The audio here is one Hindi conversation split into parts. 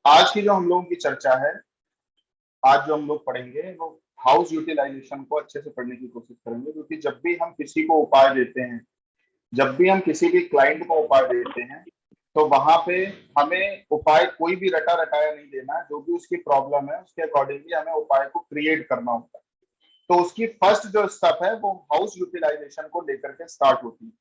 आज की जो हम लोगों की चर्चा है, आज जो हम लोग पढ़ेंगे वो हाउस यूटिलाइजेशन को अच्छे से पढ़ने की कोशिश करेंगे, क्योंकि जब भी हम किसी को उपाय देते हैं, जब भी हम किसी भी क्लाइंट को उपाय देते हैं, तो वहां पे हमें उपाय कोई भी रटा रटाया नहीं देना है। जो भी उसकी प्रॉब्लम है उसके अकॉर्डिंगली हमें उपाय को क्रिएट करना होता है। तो उसकी फर्स्ट जो स्टेप है वो हाउस यूटिलाइजेशन को लेकर के स्टार्ट होती है।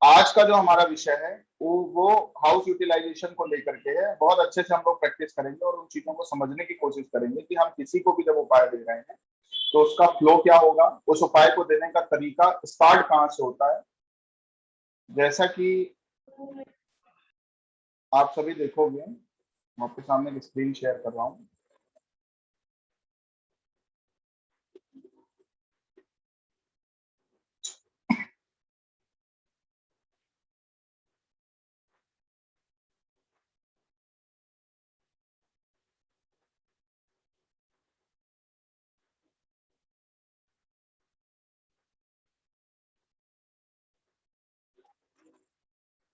आज का जो हमारा विषय है वो हाउस यूटिलाइजेशन को लेकर के है। बहुत अच्छे से हम लोग प्रैक्टिस करेंगे और उन चीजों को समझने की कोशिश करेंगे कि हम किसी को भी जब उपाय दे रहे हैं तो उसका फ्लो क्या होगा, उस उपाय को देने का तरीका स्टार्ट कहाँ से होता है। जैसा कि आप सभी देखोगे, मैं आपके सामने एक स्क्रीन शेयर कर रहा हूँ।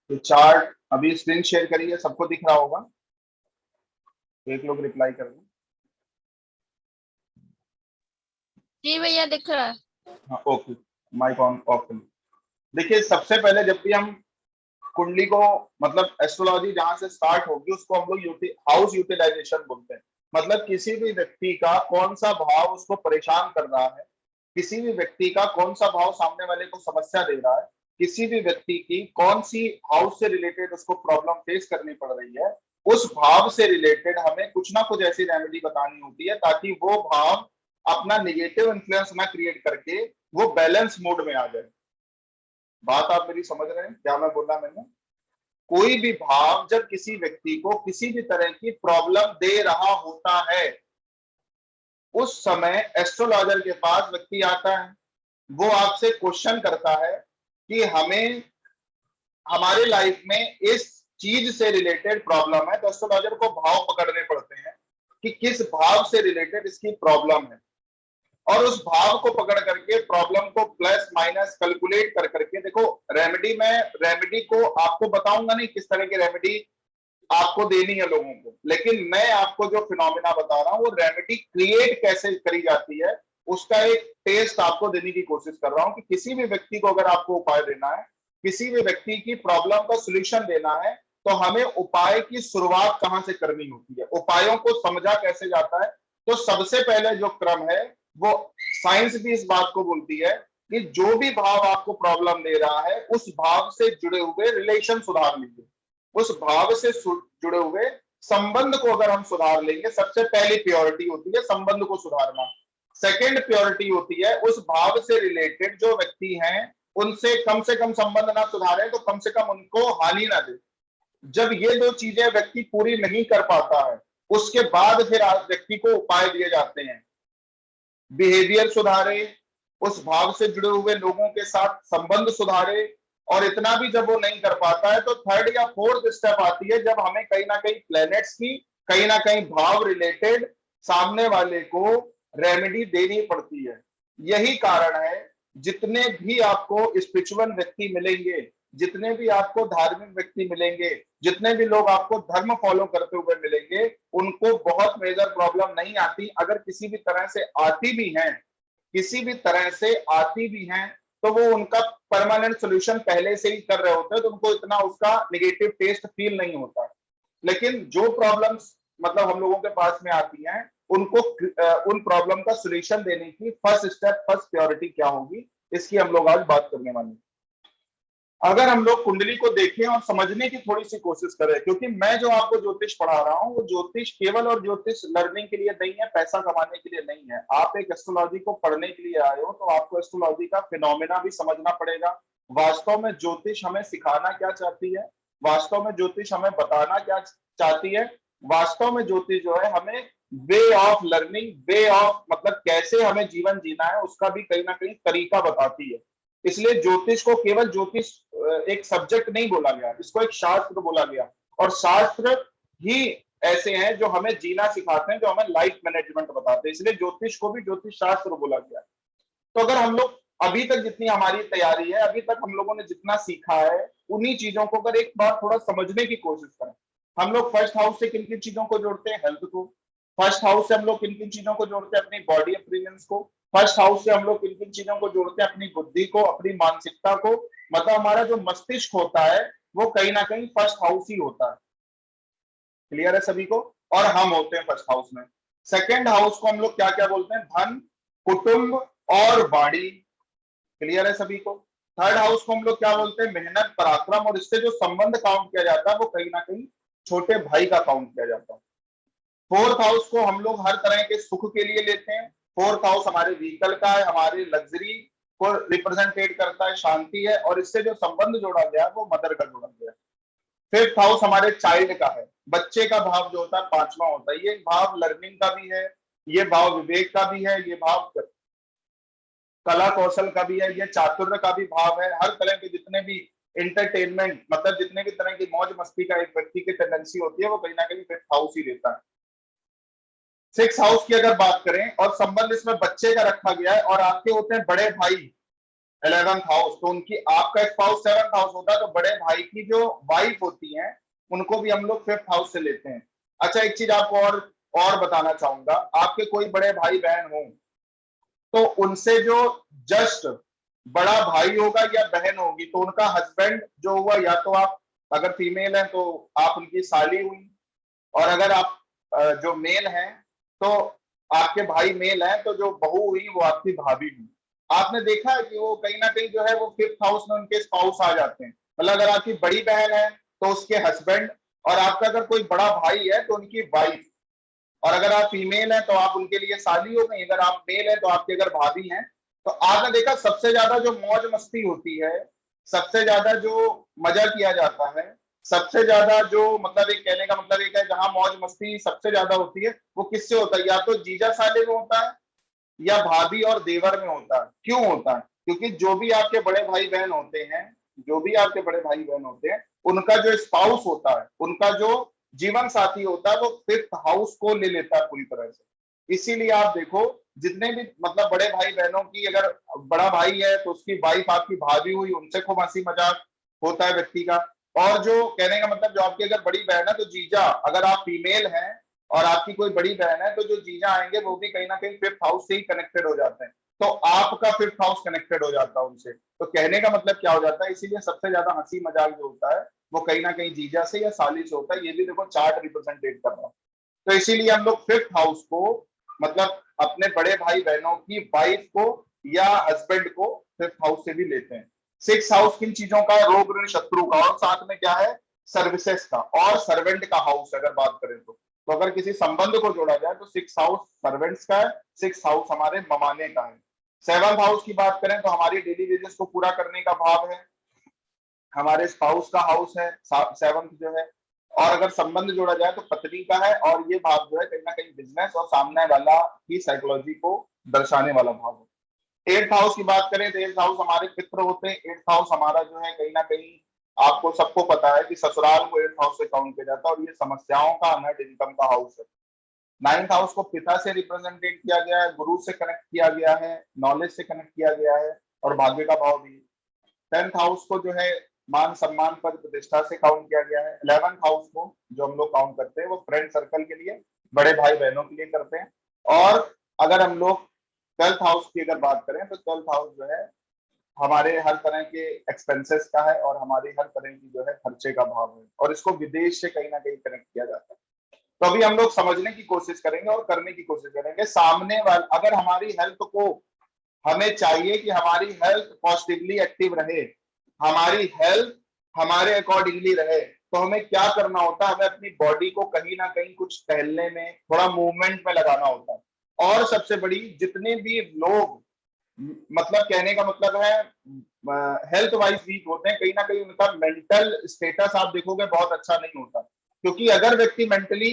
तो चार्ट अभी स्क्रीन शेयर करिए, सबको दिख रहा होगा। एक लोग रिप्लाई कर दें। जी भैया दिख रहा है। हाँ, ओके। माइक ऑन ऑफ करिए। देखिए, सबसे पहले जब भी हम कुंडली को, मतलब एस्ट्रोलॉजी जहां से स्टार्ट होगी उसको हम लोग हाउस यूटिलाइजेशन बोलते हैं। मतलब किसी भी व्यक्ति का कौन सा भाव उसको परेशान कर रहा है, किसी भी व्यक्ति का कौन सा भाव सामने वाले को समस्या दे रहा है, किसी भी व्यक्ति की कौन सी हाउस से रिलेटेड उसको प्रॉब्लम फेस करनी पड़ रही है, उस भाव से रिलेटेड हमें कुछ ना कुछ ऐसी रेमेडी बतानी होती है ताकि वो भाव अपना निगेटिव इन्फ्लुएंस ना क्रिएट करके वो बैलेंस मोड में आ जाए। बात आप मेरी समझ रहे हैं क्या मैं बोला मैंने? कोई भी भाव जब किसी व्यक्ति को किसी भी तरह की प्रॉब्लम दे रहा होता है, उस समय एस्ट्रोलॉजर के पास व्यक्ति आता है। वो आपसे क्वेश्चन करता है कि हमें हमारे लाइफ में इस चीज से रिलेटेड प्रॉब्लम है। तो एस्ट्रोलॉजर को भाव पकड़ने पड़ते हैं कि किस भाव से रिलेटेड इसकी प्रॉब्लम है, और उस भाव को पकड़ करके प्रॉब्लम को प्लस माइनस कैलकुलेट कर करके देखो। रेमेडी में रेमेडी को आपको बताऊंगा नहीं किस तरह की रेमेडी आपको देनी है लोगों को, लेकिन मैं आपको जो फिनोमिना बता रहा हूं वो रेमेडी क्रिएट कैसे करी जाती है उसका एक टेस्ट आपको देने की कोशिश कर रहा हूं। कि किसी भी व्यक्ति को अगर आपको उपाय देना है, किसी भी व्यक्ति की प्रॉब्लम का सोल्यूशन देना है, तो हमें उपाय की शुरुआत कहां से करनी होती है, उपायों को समझा कैसे जाता है। तो सबसे पहले जो क्रम है वो, साइंस भी इस बात को बोलती है कि जो भी भाव आपको प्रॉब्लम दे रहा है उस भाव से जुड़े हुए रिलेशन सुधार लीजिए। उस भाव से जुड़े हुए संबंध को अगर हम सुधार लेंगे, सबसे पहली प्योरिटी होती है संबंध को सुधारना। सेकंड प्योरिटी होती है उस भाव से रिलेटेड जो व्यक्ति हैं उनसे कम से कम संबंध ना सुधारे तो कम से कम उनको हानि ना दे। जब ये दो चीजें व्यक्ति पूरी नहीं कर पाता है, उसके बाद फिर व्यक्ति को उपाय दिए जाते हैं। बिहेवियर सुधारे, उस भाव से जुड़े हुए लोगों के साथ संबंध सुधारे, और इतना भी जब वो नहीं कर पाता है तो थर्ड या फोर्थ स्टेप आती है जब हमें कहीं ना कहीं प्लैनेट्स की, कहीं ना कहीं भाव रिलेटेड सामने वाले को रेमेडी देनी पड़ती है। यही कारण है जितने भी आपको स्पिरिचुअल व्यक्ति मिलेंगे, जितने भी आपको धार्मिक व्यक्ति मिलेंगे, जितने भी लोग आपको धर्म फॉलो करते हुए मिलेंगे, उनको बहुत मेजर प्रॉब्लम नहीं आती। अगर किसी भी तरह से आती भी हैं, किसी भी तरह से आती भी हैं, तो वो उनका परमानेंट सोल्यूशन पहले से ही कर रहे होते हैं, तो उनको इतना उसका निगेटिव टेस्ट फील नहीं होता। लेकिन जो प्रॉब्लम्स मतलब हम लोगों के पास में आती हैं, उनको उन प्रॉब्लम का सोल्यूशन देने की फर्स्ट स्टेप, फर्स्ट प्रायोरिटी क्या होगी, इसकी हम लोग आज बात करने वाले हैं। अगर हम लोग कुंडली को देखें और समझने की थोड़ी सी कोशिश करें, क्योंकि मैं जो आपको ज्योतिष पढ़ा रहा हूं वो ज्योतिष केवल और ज्योतिष लर्निंग के लिए नहीं है, पैसा कमाने के लिए नहीं है। आप एक एस्ट्रोलॉजी को पढ़ने के लिए आए हो तो आपको एस्ट्रोलॉजी का फिनोमेना भी समझना पड़ेगा। वास्तव में ज्योतिष हमें सिखाना क्या चाहती है, वास्तव में ज्योतिष हमें बताना क्या चाहती है, वास्तव में ज्योतिष जो है हमें way of learning, way of मतलब कैसे हमें जीवन जीना है उसका भी कहीं ना कहीं तरीका बताती है। इसलिए ज्योतिष को केवल ज्योतिष एक सब्जेक्ट नहीं बोला गया, इसको एक शास्त्र बोला गया। और शास्त्र ही ऐसे हैं जो हमें जीना सिखाते हैं, जो हमें लाइफ मैनेजमेंट बताते हैं, इसलिए ज्योतिष को भी ज्योतिष शास्त्र बोला गया। तो अगर हम लोग अभी तक जितनी हमारी तैयारी है, अभी तक हम लोगों ने जितना सीखा है, उन्हीं चीजों को अगर एक बार थोड़ा समझने की कोशिश करें, हम लोग फर्स्ट हाउस से किन किन चीजों को जोड़ते हैं? हेल्थ को। फर्स्ट हाउस से हम लोग किन किन चीजों को जोड़ते हैं? अपनी बॉडी अपीयरेंस को। फर्स्ट हाउस से हम लोग किन किन चीजों को जोड़ते हैं? अपनी बुद्धि को, अपनी मानसिकता को। मतलब हमारा जो मस्तिष्क होता है वो कहीं ना कहीं फर्स्ट हाउस ही होता है। क्लियर है सभी को? और हम होते हैं फर्स्ट हाउस में। सेकेंड हाउस को हम लोग क्या क्या बोलते हैं? धन, कुटुंब और वाणी। क्लियर है सभी को? थर्ड हाउस को हम लोग क्या बोलते हैं? मेहनत, पराक्रम, और इससे जो संबंध काउंट किया जाता है वो कहीं ना कहीं छोटे भाई का काउंट किया जाता है। फोर्थ हाउस को हम लोग हर तरह के सुख के लिए लेते हैं। फोर्थ हाउस हमारे व्हीकल का है, हमारे लग्जरी को रिप्रेजेंटेट करता है, शांति है, और इससे जो संबंध जोड़ा गया है वो मदर का जोड़ा गया है। फिफ्थ हाउस हमारे चाइल्ड का है, बच्चे का भाव जो होता है पांचवा होता है। ये भाव लर्निंग का भी है, ये भाव विवेक का भी है, ये भाव कला कौशल का भी है, ये चातुर्य का भी भाव है। हर तरह के जितने भी इंटरटेनमेंट, मतलब जितने भी तरह की मौज मस्ती का एक व्यक्ति की टेंडेंसी होती है वो कहीं ना कहीं फिफ्थ हाउस ही देता है। सिक्स हाउस की अगर बात करें और संबंध इसमें बच्चे का रखा गया है, और आपके होते हैं बड़े भाई 11th हाउस, तो उनकी आपका स्पाउस 7th हाउस होता है, तो बड़े भाई की जो वाइफ होती हैं उनको भी हम लोग 5th हाउस से लेते हैं। अच्छा, एक चीज आपको और बताना चाहूंगा, आपके कोई बड़े भाई बहन हो तो उनसे जो जस्ट बड़ा भाई होगा या बहन होगी तो उनका हस्बैंड जो हुआ, या तो आप अगर फीमेल है तो आप उनकी साली हुई, और अगर आप जो मेल हैं तो आपके भाई मेल हैं तो जो बहू हुई वो आपकी भाभी हुई। आपने देखा है कि वो कहीं ना कहीं जो है वो 5th हाउस में उनके स्पाउस आ जाते हैं। मतलब अगर आपकी बड़ी बहन है तो उसके हस्बैंड, और आपका अगर कोई बड़ा भाई है तो उनकी वाइफ, और अगर आप फीमेल हैं तो आप उनके लिए साली हो गई, अगर आप मेल हैं तो आपके अगर भाभी हैं। तो आपने देखा सबसे ज्यादा जो मौज मस्ती होती है, सबसे ज्यादा जो मजा किया जाता है, सबसे ज्यादा जो मतलब एक कहने का मतलब एक है जहां मौज मस्ती सबसे ज्यादा होती है वो किससे होता है? या तो जीजा साले में होता है या भाभी और देवर में होता है। क्यों होता है? क्योंकि जो भी आपके बड़े भाई बहन होते हैं, जो भी आपके बड़े भाई बहन होते हैं, उनका जो स्पाउस होता है, उनका जो जीवन साथी होता है वो 5th हाउस को ले लेता है पूरी तरह से। इसीलिए आप देखो जितने भी मतलब बड़े भाई बहनों की, अगर बड़ा भाई है तो उसकी वाइफ आपकी भाभी हुई, उनसे खूब हंसी मजाक होता है व्यक्ति का। और जो कहने का मतलब जो आपकी अगर बड़ी बहन है तो जीजा, अगर आप फीमेल हैं और आपकी कोई बड़ी बहन है तो जो जीजा आएंगे वो भी कहीं ना कहीं 5th हाउस से ही कनेक्टेड हो जाते हैं, तो आपका 5th हाउस कनेक्टेड हो जाता है उनसे। तो कहने का मतलब क्या हो जाता है? इसीलिए सबसे ज्यादा हंसी मजाक जो होता है वो कहीं ना कहीं जीजा से या साली से होता है। ये भी देखो चार्ट रिप्रेजेंटेट कर रहा है। तो इसीलिए हम लोग 5th हाउस को मतलब अपने बड़े भाई बहनों की वाइफ को या हस्बैंड को 5th हाउस से भी लेते हैं। 6th हाउस किन चीजों का? रोग ऋण शत्रु का, और साथ में क्या है? सर्विसेज का और सर्वेंट का हाउस अगर बात करें तो अगर किसी संबंध को जोड़ा जाए तो 6th हाउस सर्वेंट्स का है, 6th हाउस हमारे ममाने का है। 7th हाउस की बात करें तो हमारी डेली वेजेस को पूरा करने का भाव है, हमारे स्पाउस का हाउस है 7th जो है। और अगर संबंध जोड़ा जाए तो पत्नी का है, और ये भाव जो है कहीं ना कहीं बिजनेस और सामने वाला की साइकोलॉजी को दर्शाने वाला भाव है। 8th हाउस की बात करें तो 8th हाउस हमारे पित्र होते हैं। 8th हाउस हमारा जो है कहीं ना कहीं आपको सबको पता है कि ससुराल को 8th हाउस से काउंट किया जाता है, और ये समस्याओं का, अनर्ट इनकम का हाउस है। 9th हाउस को पिता से रिप्रेजेंटेट किया गया है, गुरु से कनेक्ट किया गया है, नॉलेज से कनेक्ट किया गया है, और भाग्य का भाव भी। 10th हाउस को जो है मान सम्मान पद प्रतिष्ठा से काउंट किया गया है। 11th हाउस को जो हम लोग काउंट करते हैं वो फ्रेंड सर्कल के लिए, बड़े भाई बहनों के लिए करते हैं। और अगर हम लोग 12th हाउस की अगर बात करें तो 12th हाउस जो है हमारे हर तरह के एक्सपेंसेस का है, और हमारी हर तरह की जो है खर्चे का भाव है, और इसको विदेश से कहीं ना कहीं कनेक्ट किया जाता है। तो अभी हम लोग समझने की कोशिश करेंगे और करने की कोशिश करेंगे सामने वाले, अगर हमारी हेल्थ को, हमें चाहिए कि हमारी हेल्थ पॉजिटिवली एक्टिव रहे, हमारी हेल्थ हमारे अकॉर्डिंगली रहे, तो हमें क्या करना होता है? हमें अपनी बॉडी को कहीं ना कहीं कुछ टहलने में, थोड़ा मूवमेंट में लगाना होता है। और सबसे बड़ी, जितने भी लोग मतलब कहने का मतलब है हेल्थ वाइज वीक होते हैं, कहीं ना कहीं उनका मेंटल स्टेटस आप देखोगे बहुत अच्छा नहीं होता। क्योंकि अगर व्यक्ति मेंटली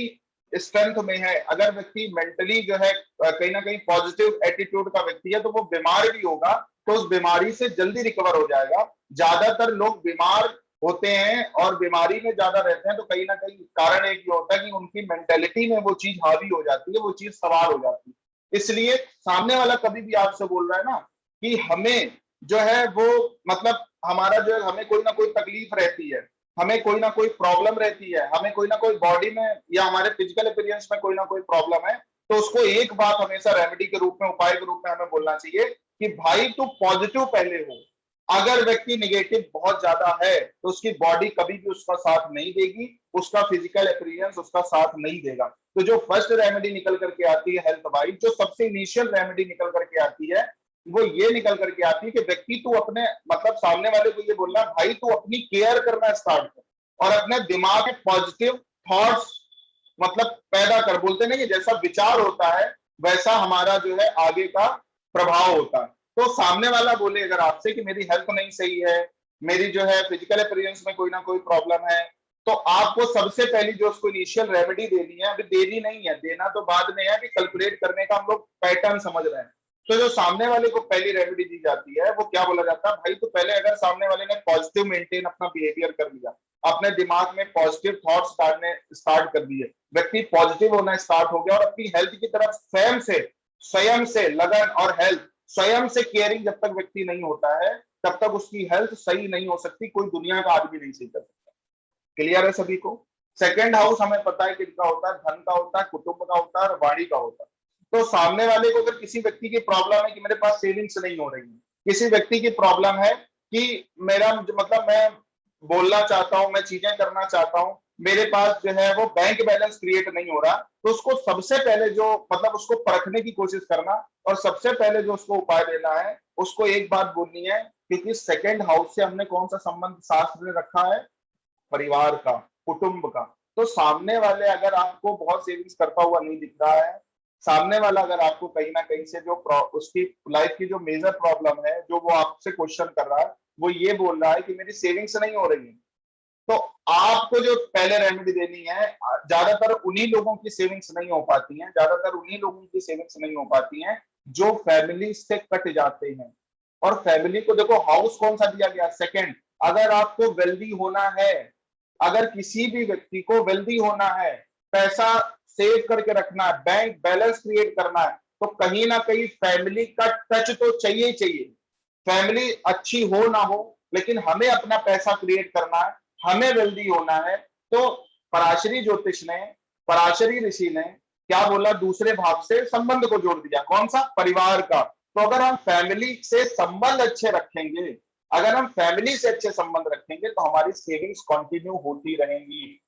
स्ट्रेंथ में है, अगर व्यक्ति मेंटली जो है कहीं ना कहीं पॉजिटिव एटीट्यूड का व्यक्ति है, तो वो बीमार भी होगा तो उस बीमारी से जल्दी रिकवर हो जाएगा। ज्यादातर लोग बीमार होते हैं और बीमारी में ज्यादा रहते हैं तो कहीं ना कहीं कारण एक ये होता है कि उनकी मेंटेलिटी में वो चीज हावी हो जाती है, वो चीज सवार हो जाती है। इसलिए सामने वाला कभी भी आपसे बोल रहा है ना कि हमें जो है वो मतलब हमारा जो है हमें कोई ना कोई तकलीफ रहती है, हमें कोई ना कोई प्रॉब्लम रहती है, हमें कोई ना कोई बॉडी में या हमारे फिजिकल अपीयरेंस में कोई ना कोई प्रॉब्लम है, तो उसको एक बात हमेशा रेमेडी के रूप में, उपाय के रूप में हमें बोलना चाहिए कि भाई तू पॉजिटिव पहले हो। अगर व्यक्ति निगेटिव बहुत ज्यादा है तो उसकी बॉडी कभी भी उसका साथ नहीं देगी, उसका फिजिकल अपीयरेंस उसका साथ नहीं देगा। तो जो फर्स्ट रेमेडी निकल करके आती है हेल्थ वाइज, जो सबसे इनिशियल रेमेडी निकल करके आती है, वो ये निकल करके आती है कि व्यक्ति तू अपने मतलब सामने वाले को ये बोलना, भाई तू अपनी केयर करना स्टार्ट कर और अपने दिमाग में पॉजिटिव थॉट्स मतलब पैदा कर। बोलते नहीं कि जैसा विचार होता है वैसा हमारा जो है आगे का प्रभाव होता है। तो सामने वाला बोले अगर आपसे कि मेरी हेल्थ नहीं सही है, मेरी जो है फिजिकल अपीयरेंस में कोई ना कोई प्रॉब्लम है, तो आपको सबसे पहली जो उसको इनिशियल रेमेडी देनी है, अभी देनी नहीं है, देना तो बाद में है, कि कैलकुलेट करने का हम लोग पैटर्न समझ रहे हैं। तो जो सामने वाले को पहली रेमेडी दी जाती है वो क्या बोला जाता है, भाई तो पहले अगर सामने वाले ने पॉजिटिव मेंटेन अपना बिहेवियर कर लिया, अपने दिमाग में पॉजिटिव थॉट्स डालने स्टार्ट कर दिए, व्यक्ति पॉजिटिव होना स्टार्ट हो गया और अपनी हेल्थ की तरफ स्वयं से लगन और हेल्थ स्वयं से केयरिंग जब तक व्यक्ति नहीं होता है तब तक उसकी हेल्थ सही नहीं हो सकती, कोई दुनिया का आदमी नहीं सही कर सकता। क्लियर है सभी को? सेकंड हाउस हमें पता है किसका होता है, धन का होता है, कुटुंब का होता है और वाणी का होता है। तो सामने वाले को अगर किसी व्यक्ति की प्रॉब्लम है कि मेरे पास सेविंग्स नहीं हो रही है, किसी व्यक्ति की प्रॉब्लम है कि मेरा मतलब मैं बोलना चाहता हूं, मैं चीजें करना चाहता हूं, मेरे पास जो है वो बैंक बैलेंस क्रिएट नहीं हो रहा, तो उसको सबसे पहले जो मतलब उसको परखने की कोशिश करना और सबसे पहले जो उसको उपाय देना है, उसको एक बात बोलनी है, क्योंकि सेकंड हाउस से हमने कौन सा संबंध शास्त्र ने रखा है, परिवार का, कुटुंब का। तो सामने वाले अगर आपको बहुत सेविंग्स करता हुआ नहीं दिख रहा है, सामने वाला अगर आपको कहीं ना कहीं से जो उसकी लाइफ की जो मेजर प्रॉब्लम है, जो वो आपसे क्वेश्चन कर रहा है, वो ये बोल रहा है कि मेरी सेविंग्स नहीं हो रही है, तो आपको जो पहले रेमेडी देनी है, ज्यादातर उन्हीं लोगों की सेविंग्स नहीं हो पाती हैं, ज्यादातर उन्हीं लोगों की सेविंग्स नहीं हो पाती हैं जो फैमिली से कट जाते हैं। और फैमिली को देखो हाउस कौन सा दिया गया, सेकंड। अगर आपको वेल्दी होना है, अगर किसी भी व्यक्ति को वेल्दी होना है, पैसा सेव करके रखना है, बैंक बैलेंस क्रिएट करना है, तो कहीं ना कहीं फैमिली का टच तो चाहिए ही चाहिए। फैमिली अच्छी हो ना हो, लेकिन हमें अपना पैसा क्रिएट करना है, हमें वेल्दी होना है। तो पराशरी ज्योतिष ने, पराशरी ऋषि ने क्या बोला, दूसरे भाव से संबंध को जोड़ दिया, कौन सा, परिवार का। तो अगर हम फैमिली से संबंध अच्छे रखेंगे, अगर हम फैमिली से अच्छे संबंध रखेंगे तो हमारी सेविंग्स कंटिन्यू होती रहेंगी।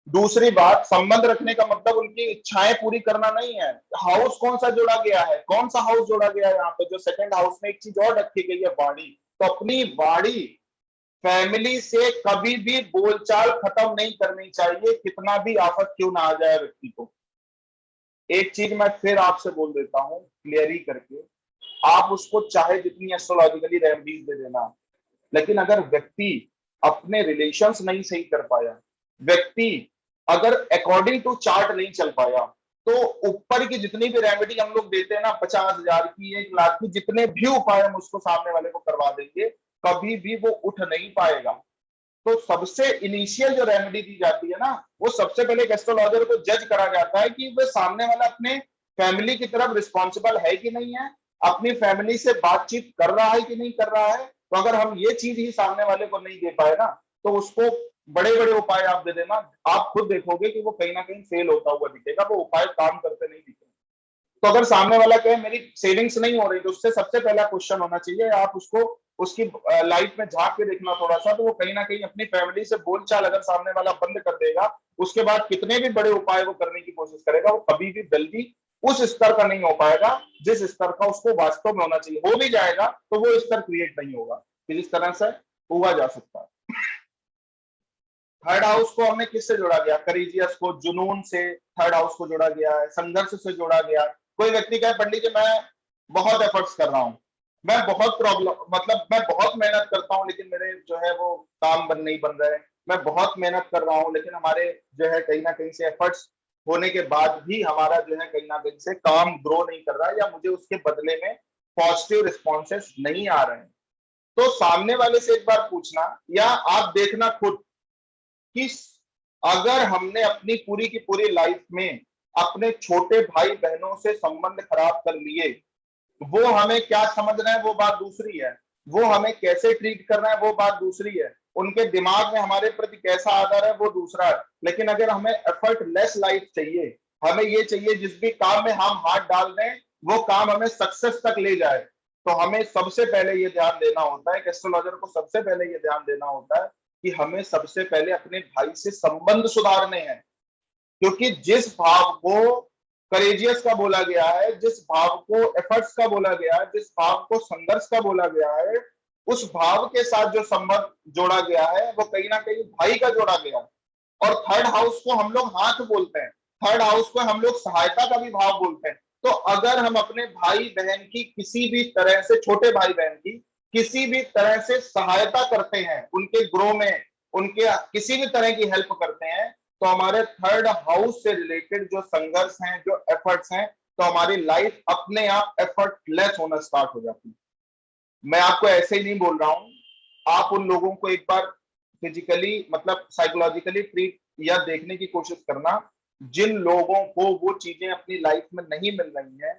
दूसरी बात, संबंध रखने का मतलब उनकी इच्छाएं पूरी करना नहीं है। हाउस कौन सा जोड़ा गया है, कौन सा हाउस जोड़ा गया है यहाँ पे, जो सेकंड हाउस में एक चीज और रखी गई है, वाणी। तो अपनी वाणी, फैमिली से कभी भी बोलचाल खत्म नहीं करनी चाहिए, कितना भी आफत क्यों ना आ जाए व्यक्ति को। एक चीज मैं फिर आपसे बोल देता हूं क्लियरी करके, आप उसको चाहे जितनी एस्ट्रोलॉजिकली रेमेडीज दे देना, लेकिन अगर व्यक्ति अपने रिलेशंस नहीं सही कर पाया, व्यक्ति अगर अकॉर्डिंग टू चार्ट नहीं चल पाया, तो ऊपर की जितनी भी रेमेडी हम लोग देते हैं ना, 50,000 की, 1 लाख की, जितने भी उपाय हम उसको सामने वाले को करवा देंगे, कभी भी वो उठ नहीं पाएगा। तो सबसे इनिशियल जो रेमेडी दी जाती है ना, वो सबसे पहले एक एस्ट्रोलॉजर को जज करा जाता है कि वो सामने वाला अपने फैमिली की तरफ रिस्पॉन्सिबल है कि नहीं है, अपनी फैमिली से बातचीत कर रहा है कि नहीं कर रहा है। तो अगर हम ये चीज ही सामने वाले को नहीं दे पाए ना, तो उसको बड़े बड़े उपाय आप दे देना, आप खुद देखोगे कि वो कहीं ना कहीं फेल होता हुआ दिखेगा, वो उपाय काम करते नहीं दिखेंगे। तो अगर सामने वाला कहे मेरी सेविंग्स नहीं हो रही, तो उससे सबसे पहला क्वेश्चन होना चाहिए, आप उसको उसकी लाइफ में झांक के देखना थोड़ा सा, तो वो कहीं ना कहीं अपनी फैमिली से बोलचाल अगर सामने वाला बंद कर देगा, उसके बाद कितने भी बड़े उपाय वो करने की कोशिश करेगा, वो कभी भी जल्दी उस स्तर का नहीं हो पाएगा जिस स्तर का उसको वास्तव में होना चाहिए। हो भी जाएगा तो वो स्तर क्रिएट नहीं होगा जिस तरह से हुआ जा सकता है। थर्ड हाउस को हमने किससे जोड़ा गया, करीजियस को, जुनून से थर्ड हाउस को जोड़ा गया है, संघर्ष से जोड़ा गया। कोई व्यक्ति कहे पंडित जी मैं बहुत एफर्ट्स कर रहा हूँ, मैं बहुत प्रॉब्लम मतलब मैं बहुत मेहनत करता हूँ, लेकिन मेरे जो है वो काम नहीं बन रहे, मैं बहुत मेहनत कर रहा हूँ लेकिन हमारे जो है कहीं ना कहीं से एफर्ट्स होने के बाद भी हमारा जो है कहीं ना कहीं से काम ग्रो नहीं कर रहा है, या मुझे उसके बदले में पॉजिटिव रिस्पॉन्सेस नहीं आ रहे हैं। तो सामने वाले से एक बार पूछना या आप देखना खुद कि अगर हमने अपनी पूरी की पूरी लाइफ में अपने छोटे भाई बहनों से संबंध खराब कर लिए, वो हमें क्या समझ रहे हैं वो बात दूसरी है, वो हमें कैसे ट्रीट कर रहे हैं वो बात दूसरी है, उनके दिमाग में हमारे प्रति कैसा आदर है वो दूसरा है। लेकिन अगर हमें एफर्टलेस लाइफ चाहिए, हमें ये चाहिए जिस भी काम में हम हाथ डाल दें वो काम हमें सक्सेस तक ले जाए, तो हमें सबसे पहले ये ध्यान देना होता है, एक एस्ट्रोलॉजर को सबसे पहले ये ध्यान देना होता है कि हमें सबसे पहले अपने भाई से संबंध सुधारने हैं। क्योंकि जिस भाव को करेजियस का बोला गया है, जिस भाव को एफर्ट्स का बोला गया है, जिस भाव को संघर्ष का बोला गया है, उस भाव के साथ जो संबंध जोड़ा गया है वो कहीं ना कहीं भाई का जोड़ा गया है। और थर्ड हाउस को हम लोग हाथ बोलते हैं, थर्ड हाउस को हम लोग सहायता का भी भाव बोलते हैं। तो अगर हम अपने भाई बहन की किसी भी तरह से, छोटे भाई बहन की किसी भी तरह से सहायता करते हैं, उनके ग्रो में उनके किसी भी तरह की हेल्प करते हैं, तो हमारे थर्ड हाउस से रिलेटेड जो संघर्ष हैं, जो एफर्ट्स हैं, तो हमारी लाइफ अपने आप एफर्टलेस होना स्टार्ट हो जाती है। मैं आपको ऐसे ही नहीं बोल रहा हूं, आप उन लोगों को एक बार फिजिकली मतलब साइकोलॉजिकली ट्रीट या देखने की कोशिश करना जिन लोगों को वो चीजें अपनी लाइफ में नहीं मिल रही हैं,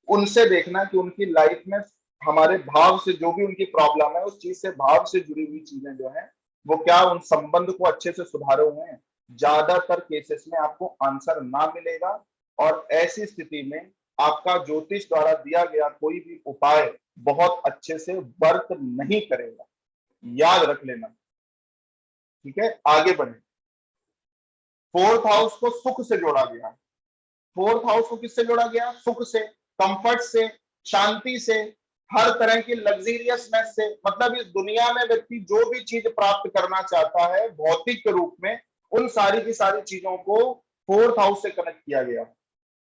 उनसे देखना कि उनकी लाइफ में हमारे भाव से जो भी उनकी प्रॉब्लम है, उस चीज से भाव से जुड़ी हुई चीजें जो है वो क्या उन संबंध को अच्छे से सुधारे हुए हैं। ज्यादातर केसेस में आपको आंसर ना मिलेगा, और ऐसी स्थिति में आपका ज्योतिष द्वारा दिया गया कोई भी उपाय बहुत अच्छे से वर्क नहीं करेगा, याद रख लेना। ठीक है, आगे बढ़े। फोर्थ हाउस को सुख से जोड़ा गया। फोर्थ हाउस को किससे जोड़ा गया? सुख से, कंफर्ट से, शांति से, हर तरह की लग्जरियसनेस से। मतलब इस दुनिया में व्यक्ति जो भी चीज प्राप्त करना चाहता है भौतिक के रूप में, उन सारी की सारी चीजों को फोर्थ हाउस से कनेक्ट किया गया।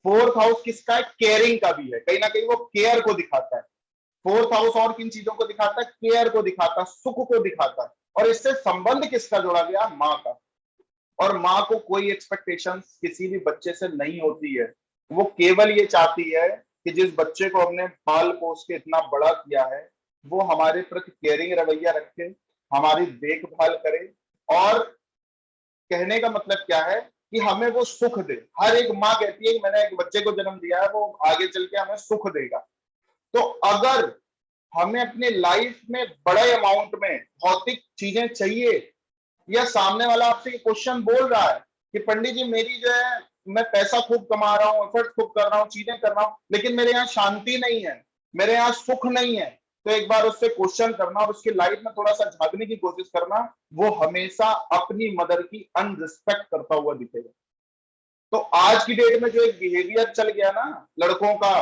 फोर्थ हाउस किसका है? केयरिंग का भी है, कहीं ना कहीं वो केयर को दिखाता है। फोर्थ हाउस और किन चीजों को दिखाता है? केयर को दिखाता है, सुख को दिखाता है। और इससे संबंध किसका जोड़ा गया? माँ का। और माँ को कोई एक्सपेक्टेशंस किसी भी बच्चे से नहीं होती है, वो केवल ये चाहती है कि जिस बच्चे को हमने पाल पोस के इतना बड़ा किया है वो हमारे प्रति केयरिंग रवैया रखे, हमारी देखभाल करे। और कहने का मतलब क्या है कि हमें वो सुख दे। हर एक माँ कहती है कि मैंने एक बच्चे को जन्म दिया है, वो आगे चल के हमें सुख देगा। तो अगर हमें अपने लाइफ में बड़े अमाउंट में भौतिक चीजें चाहिए, या सामने वाला आपसे ये क्वेश्चन बोल रहा है कि पंडित जी मेरी जो है, मैं पैसा खूब कमा रहा हूँ, एफर्ट खूब कर रहा हूँ, चीजें कर रहा हूँ, लेकिन मेरे यहाँ शांति नहीं है, मेरे यहाँ सुख नहीं है, तो एक बार उससे क्वेश्चन करना और उसकी लाइफ में थोड़ा सा झांकने की कोशिश करना। वो हमेशा अपनी मदर की अनरिस्पेक्ट करता हुआ दिखेगा। तो आज की डेट में जो एक बिहेवियर चल गया ना लड़कों का,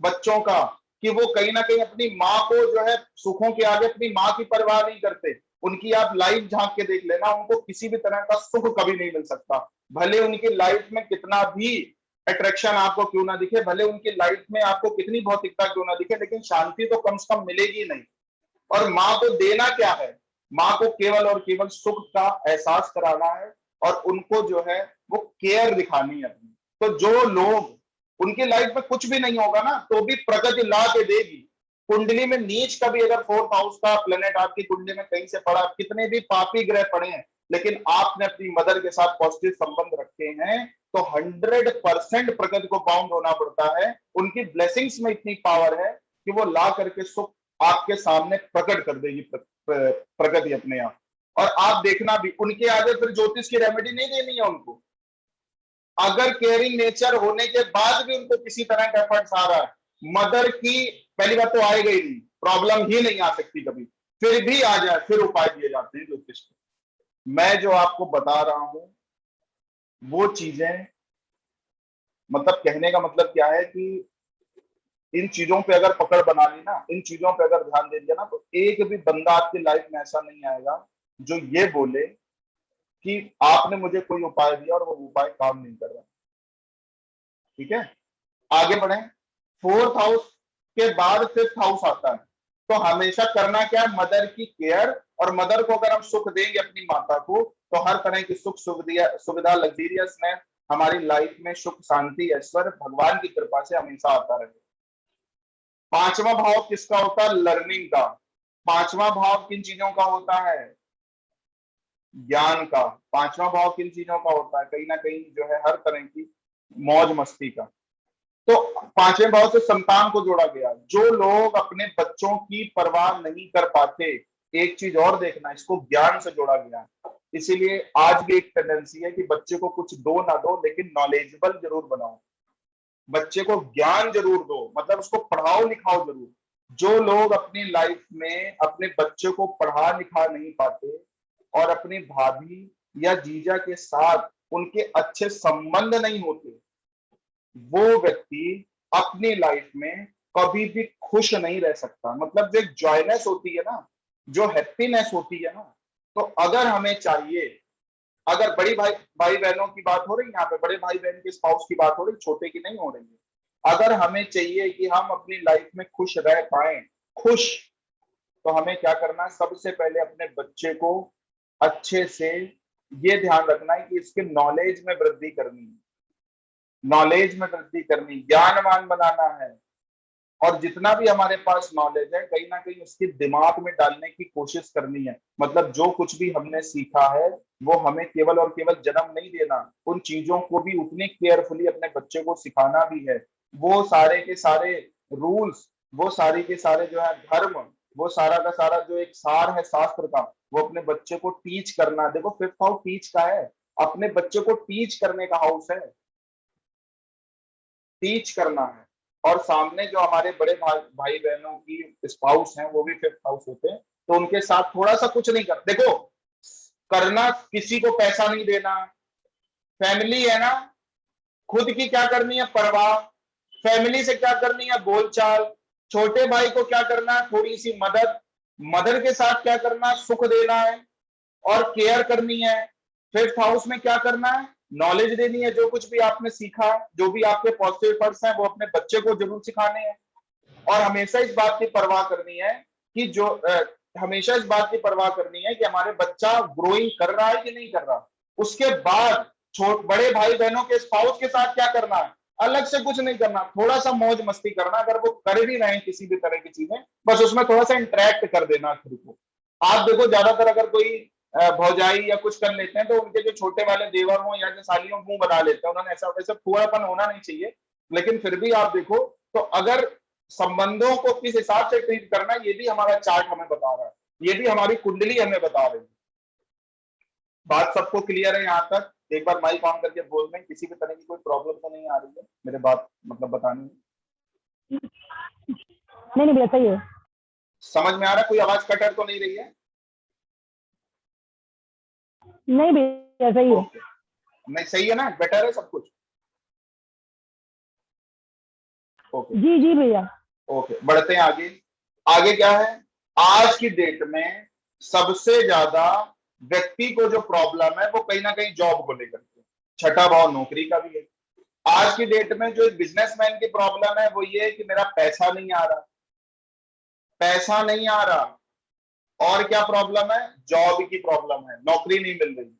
बच्चों का, कि वो कहीं ना कहीं अपनी माँ को जो है सुखों के आगे अपनी माँ की परवाह नहीं करते। उनकी आप लाइफ झांक के देख लेना, उनको किसी भी तरह का सुख कभी नहीं मिल सकता। भले उनकी लाइफ में कितना भी अट्रैक्शन आपको क्यों ना दिखे, भले उनकी लाइफ में आपको कितनी भौतिकता क्यों ना दिखे, लेकिन शांति तो कम से कम मिलेगी नहीं। और माँ को देना क्या है? माँ को केवल और केवल सुख का एहसास कराना है, और उनको जो है वो केयर दिखानी है अपनी। तो जो लोग, उनकी लाइफ में कुछ भी नहीं होगा ना तो भी प्रकृति ला के देगी। कुंडली में नीच का भी अगर फोर्थ हाउस का प्लेनेट आपकी कुंडली में कहीं से पड़ा, कितने भी पापी ग्रह पड़े हैं, लेकिन आपने अपनी मदर के साथ पॉजिटिव संबंध रखे हैं, तो 100% प्रकृति को बाउंड होना पड़ता है। उनकी ब्लेसिंग्स में इतनी पावर है कि वो ला करके सुख आपके सामने प्रकट कर देगी प्रकृति अपने आप। और आप देखना भी, उनके आगे फिर ज्योतिष की रेमेडी नहीं देनी है उनको। अगर केयरिंग नेचर होने के बाद भी उनको किसी तरह का एफर्ट्स आ रहा है, मदर की पहली बात तो आएगा ही नहीं, प्रॉब्लम ही नहीं आ सकती कभी, फिर भी आ जाए फिर उपाय दिए जाते हैं ज्योतिष के। मैं जो आपको बता रहा हूं वो चीजें, मतलब कहने का मतलब क्या है कि इन चीजों पे अगर पकड़ बना ली ना, इन चीजों पे अगर ध्यान दे दिया ना, तो एक भी बंदा आपकी लाइफ में ऐसा नहीं आएगा जो ये बोले कि आपने मुझे कोई उपाय दिया और वो उपाय काम नहीं कर रहा। ठीक है, आगे बढ़े। फोर्थ हाउस के बाद फिफ्थ हाउस आता है, तो हमेशा करना क्या है? मदर की केयर। और मदर को अगर हम सुख देंगे अपनी माता को, तो हर तरह की सुख सुविधा लग्जरियसनेस हमारी लाइफ में, सुख शांति ऐश्वर्य भगवान की कृपा से हमेशा आता रहेगा। पांचवा भाव किसका होता है? लर्निंग का। पांचवा भाव किन चीजों का होता है? ज्ञान का। पांचवा भाव किन चीजों का होता है? कहीं ना कहीं जो है हर तरह की मौज मस्ती का। तो पांचवें भाव से संतान को जोड़ा गया। जो लोग अपने बच्चों की परवाह नहीं कर पाते, एक चीज और देखना, इसको ज्ञान से जोड़ा गया है। इसीलिए आज भी एक टेंडेंसी है कि बच्चे को कुछ दो ना दो, लेकिन नॉलेजेबल जरूर बनाओ, बच्चे को ज्ञान जरूर दो, मतलब उसको पढ़ाओ लिखाओ जरूर। जो लोग अपनी लाइफ में अपने बच्चे को पढ़ा लिखा नहीं पाते और अपनी भाभी या जीजा के साथ उनके अच्छे संबंध नहीं होते, वो व्यक्ति अपनी लाइफ में कभी भी खुश नहीं रह सकता। मतलब जो एक जॉयनेस होती है ना, जो हैप्पीनेस होती है ना, तो अगर हमें चाहिए, अगर बड़ी भाई भाई बहनों की बात हो रही है, यहाँ पे बड़े भाई बहन के स्पाउस की बात हो रही, छोटे की नहीं हो रही है। अगर हमें चाहिए कि हम अपनी लाइफ में खुश रह पाए, खुश, तो हमें क्या करना है, सबसे पहले अपने बच्चे को अच्छे से ये ध्यान रखना है कि इसके नॉलेज में वृद्धि करनी है, नॉलेज में वृद्धि करनी, ज्ञानवान बनाना है। और जितना भी हमारे पास नॉलेज है, कहीं ना कहीं उसके दिमाग में डालने की कोशिश करनी है। मतलब जो कुछ भी हमने सीखा है, वो हमें केवल और केवल जन्म नहीं देना, उन चीजों को भी उतनी केयरफुली अपने बच्चे को सिखाना भी है। वो सारे के सारे रूल्स, वो सारी के सारे जो है धर्म, वो सारा का सारा जो एक सार है शास्त्र का, वो अपने बच्चे को टीच करना है। देखो फिफ्थ हाउस टीच का है, अपने बच्चे को टीच करने का हाउस है, टीच करना है। और सामने जो हमारे बड़े भाई बहनों की स्पाउस हैं, वो भी फिफ्थ हाउस होते हैं, तो उनके साथ थोड़ा सा कुछ नहीं कर, देखो करना, किसी को पैसा नहीं देना, फैमिली है ना, खुद की क्या करनी है परवाह, फैमिली से क्या करनी है बोलचाल, छोटे भाई को क्या करना है थोड़ी सी मदद, मदर के साथ क्या करना है सुख देना है और केयर करनी है। फिफ्थ हाउस में क्या करना है, नॉलेज देनी है। जो कुछ भी आपने सीखा, जो भी आपके पॉजिटिव पर्स हैं, वो अपने बच्चे को जरूर सिखाने हैं। और हमेशा इस बात की परवाह करनी है कि हमेशा इस बात की परवाह करनी है कि हमारे बच्चा ग्रोइंग कर रहा है कि नहीं कर रहा। उसके बाद बड़े भाई बहनों के स्पाउस के साथ क्या करना है, अलग से कुछ नहीं करना, थोड़ा सा मौज मस्ती करना। अगर वो कर भी रहे हैं किसी भी तरह की चीजें, बस उसमें थोड़ा सा इंटरेक्ट कर देना खुद को। आप देखो ज्यादातर अगर कोई भौजाई या कुछ कर लेते हैं, तो उनके जो छोटे वाले देवर हों या जो साली हों मुंह बना लेते हैं, उन्होंने ऐसा वैसा फुआपन होना नहीं चाहिए। लेकिन फिर भी आप देखो, तो अगर संबंधों को किस हिसाब से ट्रीट करना है, ये भी हमारा चार्ट हमें बता रहा है, ये भी हमारी कुंडली हमें बता रही है। बात सबको क्लियर है यहाँ तक? एक बार माइक ऑन करके बोल दें, किसी भी तरह की कोई प्रॉब्लम तो नहीं आ रही है मेरे बात मतलब बताने में? नहीं नहीं भैया सही है। समझ में आ रहा है? कोई आवाज कटर तो नहीं रही है? नहीं भैया सही है। नहीं सही है ना, बेटर है सब कुछ? ओके जी जी भैया। ओके, बढ़ते हैं आगे। आगे क्या है, आज की डेट में सबसे ज्यादा व्यक्ति को जो प्रॉब्लम है, वो कहीं ना कहीं जॉब को लेकर के, छठा भाव नौकरी का भी है। आज की डेट में जो एक बिजनेसमैन की प्रॉब्लम है, वो ये है कि मेरा पैसा नहीं आ रहा, पैसा नहीं आ रहा। और क्या प्रॉब्लम है, जॉब की प्रॉब्लम है, नौकरी नहीं मिल रही,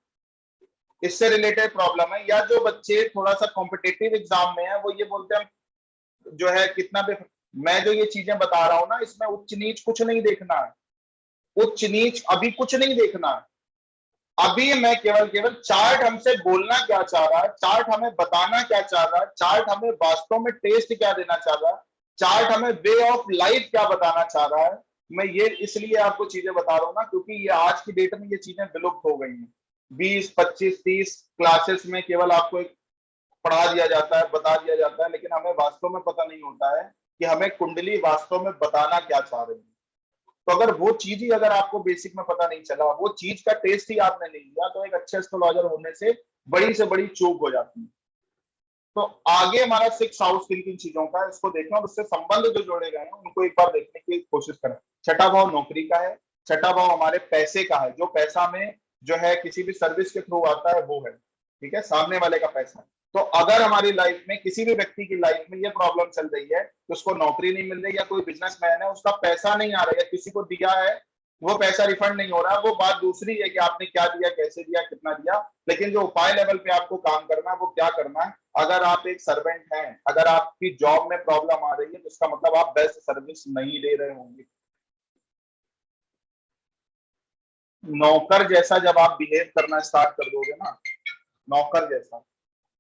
इससे रिलेटेड प्रॉब्लम है। या जो बच्चे थोड़ा सा कॉम्पिटेटिव एग्जाम में है, वो ये बोलते हैं जो है कितना भी, मैं जो ये चीजें बता रहा हूं ना, इसमें उच्च नीच कुछ नहीं देखना है, उच्च नीच अभी कुछ नहीं देखना है। अभी मैं केवल केवल चार्ट हमसे बोलना क्या चाह रहा है, चार्ट हमें बताना क्या चाह रहा है, चार्ट हमें वास्तव में टेस्ट क्या देना चाह रहा है, चार्ट हमें वे ऑफ लाइफ क्या बताना चाह रहा है। मैं ये इसलिए आपको चीजें बता रहा हूं ना, क्योंकि ये आज की डेट में ये चीजें विलुप्त हो गई हैं। 20, 25, 30 क्लासेस में केवल आपको एक पढ़ा दिया जाता है, बता दिया जाता है, लेकिन हमें वास्तव में पता नहीं होता है कि हमें कुंडली वास्तव में बताना क्या चाह रही है। तो अगर वो चीज ही अगर आपको बेसिक में पता नहीं चला, वो चीज का टेस्ट ही आपने नहीं लिया, तो एक अच्छे एस्ट्रोलॉजर होने से बड़ी से बड़ी चूक हो जाती है। तो आगे हमारा सिक्स हाउस किन किन चीजों का है, इसको देखना और उससे संबंध जो जोड़े गए हैं उनको एक बार देखने की कोशिश करें। छठा भाव नौकरी का है, छठा भाव हमारे पैसे का है, जो पैसा में जो है किसी भी सर्विस के थ्रू आता है वो है, ठीक है, सामने वाले का पैसा। तो अगर हमारी लाइफ में किसी भी व्यक्ति की लाइफ में ये प्रॉब्लम चल रही है कि उसको नौकरी नहीं मिल रही, या कोई बिजनेसमैन है उसका पैसा नहीं आ रहा है, या किसी को दिया है वो पैसा रिफंड नहीं हो रहा, वो बात दूसरी है कि आपने क्या दिया, कैसे दिया, कितना दिया। लेकिन जो उपाय लेवल पे आपको काम करना है, वो क्या करना है, अगर आप एक सर्वेंट हैं, अगर आपकी जॉब में प्रॉब्लम आ रही है, तो इसका मतलब आप बेस्ट सर्विस नहीं दे रहे होंगे। नौकर जैसा जब आप बिहेव करना स्टार्ट कर दोगे ना, नौकर जैसा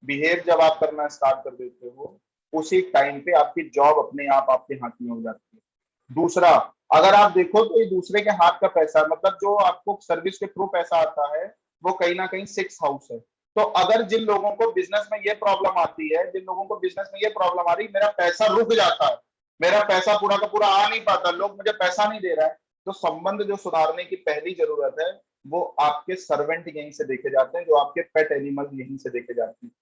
बिहेव जब आप करना स्टार्ट कर देते हो, उसी टाइम पे आपकी जॉब अपने आप आपके हाथ में हो जाती है। दूसरा, अगर आप देखो तो ये दूसरे के हाथ का पैसा, मतलब जो आपको सर्विस के थ्रू पैसा आता है वो कहीं ना कहीं 6 हाउस है। तो अगर जिन लोगों को बिजनेस में ये प्रॉब्लम आती है, जिन लोगों को बिजनेस में ये प्रॉब्लम आ रही, मेरा पैसा रुक जाता है, मेरा पैसा पूरा का पूरा आ नहीं पाता, लोग मुझे पैसा नहीं दे रहा है, तो संबंध जो सुधारने की पहली जरूरत है वो आपके सर्वेंट यहीं से देखे जाते हैं, जो आपके पेट एनिमल यहीं से देखे जाते हैं।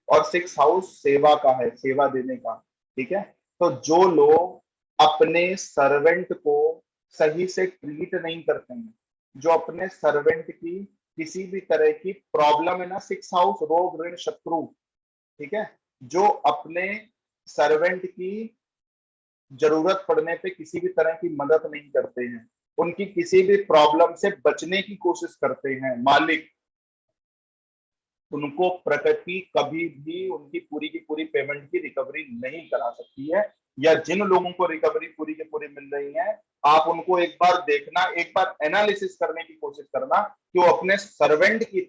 और 6 हाउस सेवा का है, सेवा देने का, ठीक है। तो जो लोग अपने सर्वेंट को सही से ट्रीट नहीं करते हैं, जो अपने सर्वेंट की किसी भी तरह की प्रॉब्लम है ना, 6 हाउस रोग ऋण शत्रु, ठीक है, जो अपने सर्वेंट की जरूरत पड़ने पे किसी भी तरह की मदद नहीं करते हैं, उनकी किसी भी प्रॉब्लम से बचने की कोशिश करते हैं मालिक, उनको प्रकृति कभी भी उनकी पूरी की पूरी पेमेंट की रिकवरी नहीं करा सकती है। या जिन लोगों को रिकवरी पूरी की पूरी मिल रही है, आप उनको एक बार देखना, एक बार एनालिसिस करने की कोशिश करना कि वो अपने सर्वेंट के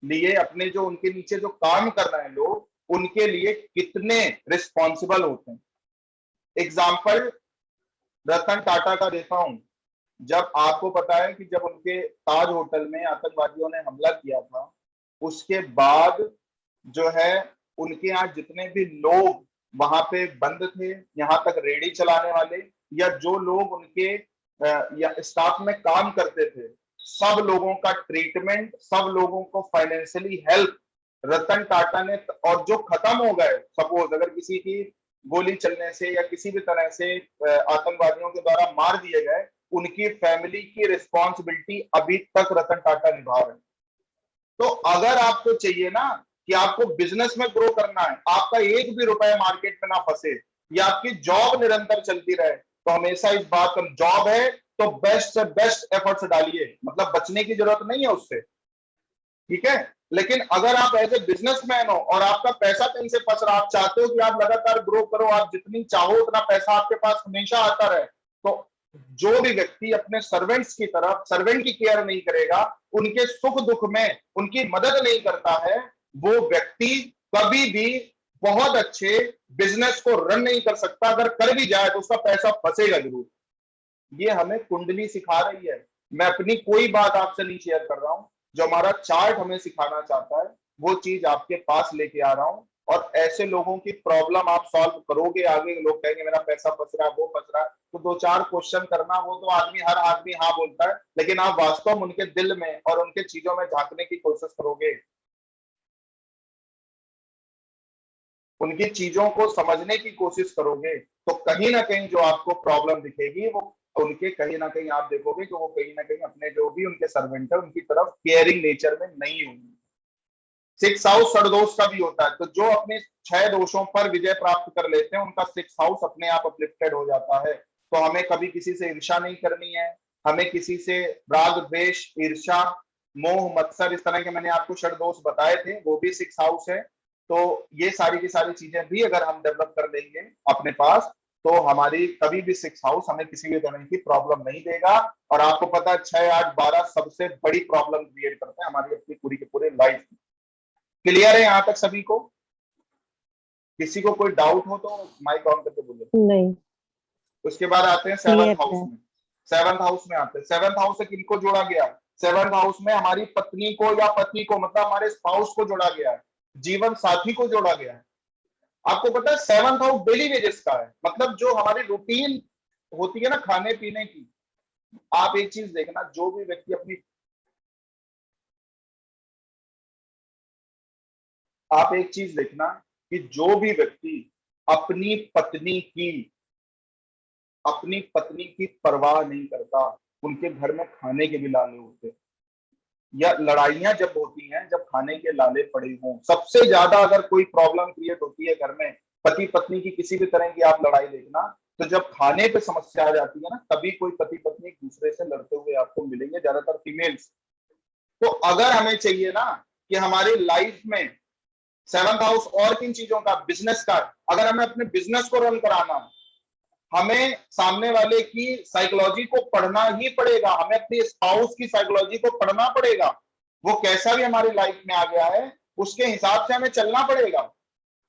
लिए, अपने जो उनके नीचे जो काम कर रहे हैं लोग, उनके लिए कितने रिस्पॉन्सिबल होते हैं। एग्जाम्पल रतन टाटा का देता हूं। जब आपको पता है कि जब उनके ताज होटल में आतंकवादियों ने हमला किया था, उसके बाद जो है उनके यहाँ जितने भी लोग वहां पे बंद थे, यहाँ तक रेडी चलाने वाले या जो लोग उनके या स्टाफ में काम करते थे, सब लोगों का ट्रीटमेंट, सब लोगों को फाइनेंशियली हेल्प रतन टाटा ने। और जो खत्म हो गए, सपोज अगर किसी की गोली चलने से या किसी भी तरह से आतंकवादियों के द्वारा मार दिए गए, उनकी फैमिली की रिस्पॉन्सिबिलिटी अभी तक रतन टाटा निभा रहे हैं। तो अगर आपको चाहिए ना कि आपको बिजनेस में ग्रो करना है, आपका एक भी रुपए मार्केट में ना फंसे, या आपकी जॉब निरंतर चलती रहे, तो हमेशा इस बात पर, जॉब है तो बेस्ट से बेस्ट एफर्ट्स डालिए, मतलब बचने की जरूरत नहीं है उससे, ठीक है। लेकिन अगर आप एज ए बिजनेसमैन हो और आपका पैसा कहीं से फंस रहा, आप चाहते हो कि आप लगातार ग्रो करो, आप जितनी चाहो उतना पैसा आपके पास हमेशा आता रहे, तो जो भी व्यक्ति अपने सर्वेंट्स की तरफ, सर्वेंट की केयर नहीं करेगा, उनके सुख दुख में उनकी मदद नहीं करता है, वो व्यक्ति कभी भी बहुत अच्छे बिजनेस को रन नहीं कर सकता। अगर कर भी जाए तो उसका पैसा फंसेगा जरूर। ये हमें कुंडली सिखा रही है। मैं अपनी कोई बात आपसे नहीं शेयर कर रहा हूं, जो हमारा चार्ट हमें सिखाना चाहता है वो चीज आपके पास लेके आ रहा हूं। और ऐसे लोगों की प्रॉब्लम आप सॉल्व करोगे, आगे लोग कहेंगे मेरा पैसा फंस रहा है, वो फंस रहा है, तो 2-4 क्वेश्चन करना, वो तो आदमी, हर आदमी हाँ बोलता है, लेकिन आप वास्तव में उनके दिल में और उनके चीजों में झांकने की कोशिश करोगे, उनकी चीजों को समझने की कोशिश करोगे, तो कहीं ना कहीं जो आपको प्रॉब्लम दिखेगी वो उनके, कहीं ना कहीं आप देखोगे कि वो कहीं ना कहीं अपने जो भी उनके सर्वेंट है उनकी तरफ केयरिंग नेचर में नहीं होंगे। 6 हाउस षडदोष का भी होता है, तो जो अपने 6 दोषों पर विजय प्राप्त कर लेते हैं उनका 6 हाउस अपने आप अपलिफ्टेड हो जाता है। तो हमें कभी किसी से ईर्ष्या नहीं करनी है, हमें किसी से राग द्वेष ईर्ष्या मोह मत्सर, इस तरह के मैंने आपको षडदोष बताए थे, वो भी 6 हाउस है। तो ये सारी की सारी चीजें भी अगर हम डेवलप कर लेंगे अपने पास, तो हमारी कभी भी 6 हाउस हमें किसी भी तरह की प्रॉब्लम नहीं देगा। और आपको पता है 6, 8, 12 सबसे बड़ी प्रॉब्लम क्रिएट करते हैं हमारी अपनी पूरी की पूरी लाइफ में। क्लियर है यहाँ तक सभी को? किसी को कोई डाउट हो तो माइक ऑन करके बोलिए। नहीं। उसके बाद आते हैं क्लियर 7th हाउस है। में। 7th हाउस में आते हैं। 7th हाउस से किनको जोड़ा गया? 7th हाउस में हमारी पत्नी को या पति को, मतलब हमारे स्पाउस को जोड़ा गया है, जीवन साथी को जोड़ा गया है। आपको पता है 7th हाउस डेली वेजेस का है, मतलब जो हमारी रूटीन होती है ना खाने पीने की। आप एक चीज देखना, जो भी व्यक्ति अपनी, आप एक चीज देखना कि जो भी व्यक्ति अपनी पत्नी की, अपनी पत्नी की परवाह नहीं करता, उनके घर में खाने के भी लाले होते, या लड़ाइयां जब होती हैं जब खाने के लाले पड़े हों। सबसे ज्यादा अगर कोई प्रॉब्लम क्रिएट होती है घर में पति पत्नी की, किसी भी तरह की आप लड़ाई देखना, तो जब खाने पे समस्या आ जाती है ना, तभी कोई पति पत्नी एक दूसरे से लड़ते हुए आपको मिलेंगे, ज्यादातर फीमेल्स। तो अगर हमें चाहिए ना कि हमारी लाइफ में 7th हाउस और किन चीजों का, बिजनेस का, अगर हमें अपने बिजनेस को रन कराना, हमें सामने वाले की साइकोलॉजी को पढ़ना ही पड़ेगा, हमें अपनी स्पाउस की साइकोलॉजी को पढ़ना पड़ेगा। वो कैसा भी हमारी लाइफ में आ गया है उसके हिसाब से हमें चलना पड़ेगा।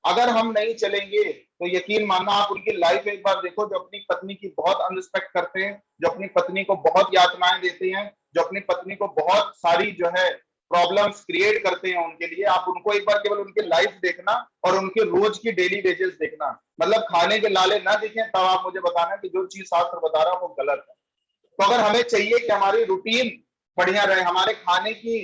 अगर हम नहीं चलेंगे तो यकीन मानना आप उनकी लाइफ एक बार देखो, जो अपनी पत्नी की बहुत अनरिस्पेक्ट करते हैं, जो अपनी पत्नी को बहुत यातनाएं देते हैं, जो अपनी पत्नी को बहुत सारी जो है प्रॉब्लम्स क्रिएट करते हैं उनके लिए, आप उनको एक बार केवल उनकी लाइफ देखना और उनके रोज की डेली वेजेस देखना, मतलब खाने के लाले ना दिखें, तब आप मुझे बताना कि जो चीज शास्त्र बता रहा है वो गलत है। तो अगर हमें चाहिए कि हमारी रूटीन बढ़िया रहे, हमारे खाने की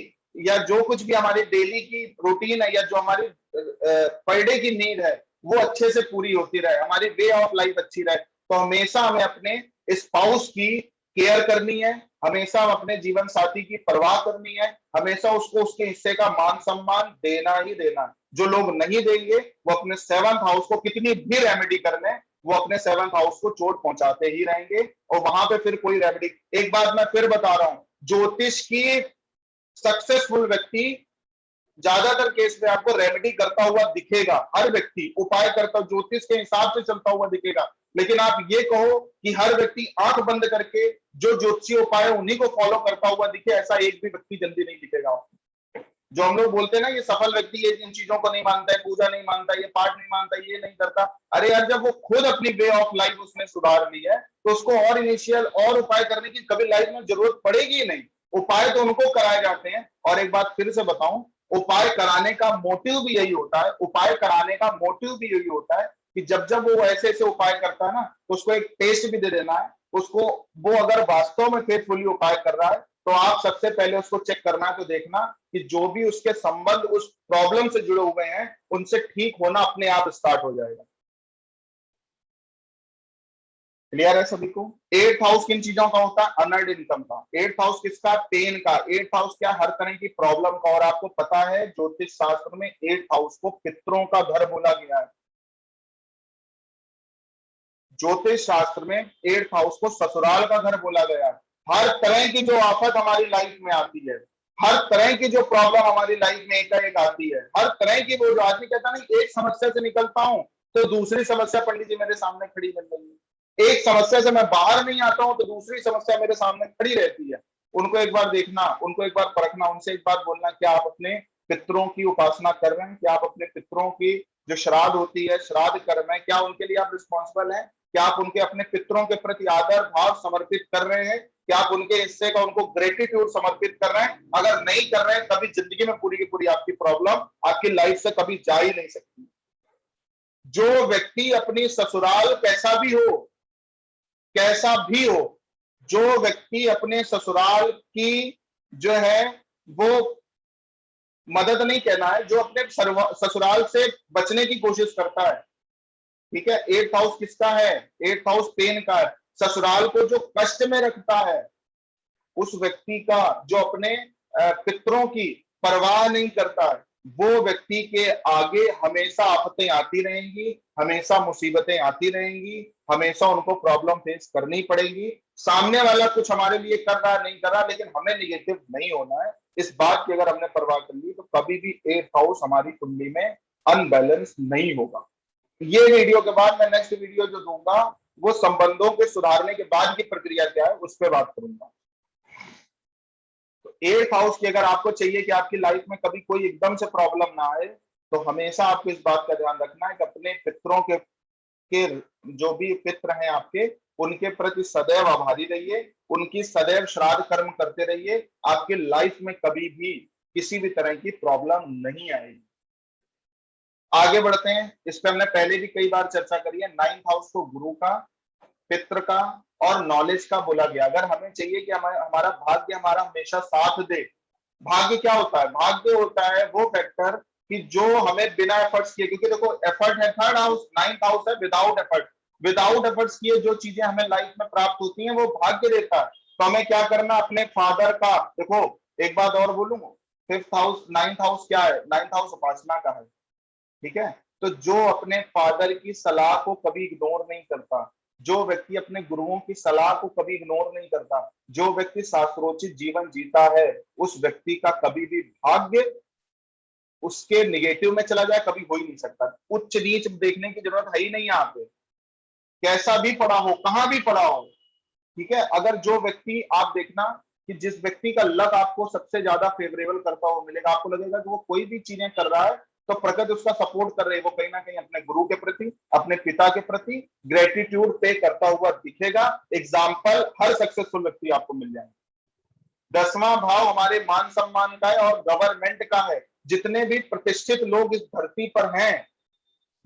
या जो कुछ भी हमारी डेली की रूटीन है या जो हमारी पर डे की नीड है वो अच्छे से पूरी होती रहे, हमारी वे ऑफ लाइफ अच्छी रहे, तो हमेशा हमें अपने स्पाउस की केयर करनी है, हमेशा अपने जीवन साथी की परवाह करनी है, हमेशा उसको उसके हिस्से का मान सम्मान देना ही देना है। जो लोग नहीं देंगे वो अपने 7th हाउस को कितनी भी रेमेडी कर लें, वो अपने 7th हाउस को चोट पहुंचाते ही रहेंगे और वहां पे फिर कोई रेमेडी। एक बात मैं फिर बता रहा हूं, ज्योतिष की सक्सेसफुल व्यक्ति ज्यादातर केस में आपको रेमेडी करता हुआ दिखेगा, हर व्यक्ति उपाय करता ज्योतिष के हिसाब से चलता हुआ दिखेगा, लेकिन आप ये कहो कि हर व्यक्ति आंख बंद करके जो ज्योतिषीय उपाय उन्हीं को फॉलो करता हुआ दिखे, ऐसा एक भी व्यक्ति जल्दी नहीं दिखेगा। जो हम लोग बोलते हैं ना, ये सफल व्यक्ति ये इन चीजों को नहीं मानता है, पूजा नहीं मानता, ये पाठ नहीं मानता, ये नहीं करता, अरे यार जब वो खुद अपनी वे ऑफ लाइफ उसने सुधार ली है तो उसको और इनिशियल और उपाय करने की कभी लाइफ में जरूरत पड़ेगी ही नहीं। उपाय तो उनको कराए जाते हैं। और एक बात फिर से बताऊं, उपाय कराने का मोटिव भी यही होता है, उपाय कराने का मोटिव भी यही होता है कि जब जब वो ऐसे ऐसे उपाय करता है ना, तो उसको एक टेस्ट भी दे देना है उसको, वो अगर वास्तव में फेथफुली उपाय कर रहा है तो आप सबसे पहले उसको चेक करना है, तो देखना कि जो भी उसके संबंध उस प्रॉब्लम से जुड़े हुए हैं उनसे ठीक होना अपने आप स्टार्ट हो जाएगा। क्लियर है सभी को? 8th हाउस किन चीजों का होता है? अर्नड इनकम का। 8th हाउस किसका? पेन का। 8th हाउस क्या? हर तरह की प्रॉब्लम का। और आपको पता है ज्योतिष शास्त्र में 8th हाउस को पितरों का घर बोला गया है। ज्योतिष शास्त्र में 8th हाउस को ससुराल का घर बोला गया है। हर तरह की जो आफत हमारी लाइफ में आती है, हर तरह की जो प्रॉब्लम हमारी लाइफ में एक आती है, हर तरह की, वो जो आदमी कहता नहीं एक समस्या से निकलता हूं तो दूसरी समस्या पंडित जी मेरे सामने खड़ी बन रही है, एक समस्या से मैं बाहर नहीं आता हूं तो दूसरी समस्या मेरे सामने खड़ी रहती है। उनको एक बार देखना, उनको एक बार परखना, उनसे एक बार बोलना, क्या आप अपने पितरों की उपासना कर रहे हैं? क्या आप अपने पितरों की जो श्राद्ध होती है, श्राद्ध कर्म है, क्या उनके लिए आप रिस्पॉन्सिबल हैं? क्या आप उनके अपने पितरों के प्रति आदर भाव समर्पित कर रहे हैं? क्या आप उनके हिस्से का उनको ग्रेटिट्यूड समर्पित कर रहे हैं? अगर नहीं कर रहे हैं कभी जिंदगी में पूरी की पूरी आपकी प्रॉब्लम आपकी लाइफ से कभी जा ही नहीं सकती। जो व्यक्ति अपनी ससुराल कैसा भी हो, जो व्यक्ति अपने ससुराल की जो है वो मदद नहीं कहना है, जो अपने ससुराल से बचने की कोशिश करता है, ठीक है। 8th हाउस किसका है? 8th हाउस पेन का है। ससुराल को जो कष्ट में रखता है, उस व्यक्ति का जो अपने पितरों की परवाह नहीं करता है, वो व्यक्ति के आगे हमेशा आफतें आती रहेंगी, हमेशा मुसीबतें आती रहेंगी, हमेशा उनको प्रॉब्लम फेस करनी पड़ेगी। सामने वाला कुछ हमारे लिए कर रहा नहीं कर रहा, लेकिन हमें निगेटिव नहीं होना है। इस बात की अगर हमने परवाह कर ली तो कभी भी 8th हाउस हमारी कुंडली में अनबैलेंस नहीं होगा। ये वीडियो के बाद मैं नेक्स्ट वीडियो जो दूंगा वो संबंधों के सुधारने के बाद की प्रक्रिया क्या है उस पर बात करूंगा। तो 8th हाउस की अगर आपको चाहिए कि आपकी लाइफ में कभी कोई एकदम से प्रॉब्लम ना आए, तो हमेशा आपको इस बात का ध्यान रखना है कि अपने पितरों के जो भी पित्र हैं आपके, उनके प्रति सदैव आभारी रहिए, उनकी सदैव श्राद्ध कर्म करते रहिए। आपकी लाइफ में कभी भी किसी भी तरह की प्रॉब्लम नहीं आएगी। आगे बढ़ते हैं। इस पर हमने पहले भी कई बार चर्चा करी है। 9th हाउस को गुरु का, पितृ का और नॉलेज का बोला गया। अगर हमें चाहिए कि हमारा भाग्य हमारा हमेशा साथ दे, भाग्य क्या होता है? भाग्य होता है वो फैक्टर कि जो हमें बिना एफर्ट्स किए, क्योंकि देखो एफर्ट है 3rd हाउस, 9th हाउस है विदाउट एफर्ट, विदाउट एफर्ट्स किए जो चीजें हमें लाइफ में प्राप्त होती हैं वो भाग्य देता है। तो हमें क्या करना? अपने फादर का, देखो एक बात और बोलूंगा, 5th हाउस 9th हाउस क्या है? 9th हाउस उपासना का है, ठीक है। तो जो अपने फादर की सलाह को कभी इग्नोर नहीं करता, जो व्यक्ति अपने गुरुओं की सलाह को कभी इग्नोर नहीं करता, जो व्यक्ति शास्त्रोचित जीवन जीता है, उस व्यक्ति का कभी भी भाग्य उसके निगेटिव में चला जाए कभी हो ही नहीं सकता। उच्च नीच देखने की जरूरत है ही नहीं यहाँ पे, कैसा भी पढ़ा हो, कहां भी पढ़ा हो, ठीक है। अगर जो व्यक्ति, आप देखना कि जिस व्यक्ति का लक आपको सबसे ज्यादा फेवरेबल करता हुआ मिलेगा, आपको लगेगा कि वो कोई भी चीजें कर रहा है तो प्रकृति उसका सपोर्ट कर रही है, वो कहीं ना कहीं अपने गुरु के प्रति, अपने पिता के प्रति ग्रेटिट्यूड पे करता हुआ दिखेगा। एग्जाम्पल हर सक्सेसफुल व्यक्ति आपको मिल जाएंगे। 10वां भाव हमारे मान सम्मान का है और गवर्नमेंट का है। जितने भी प्रतिष्ठित लोग इस धरती पर हैं,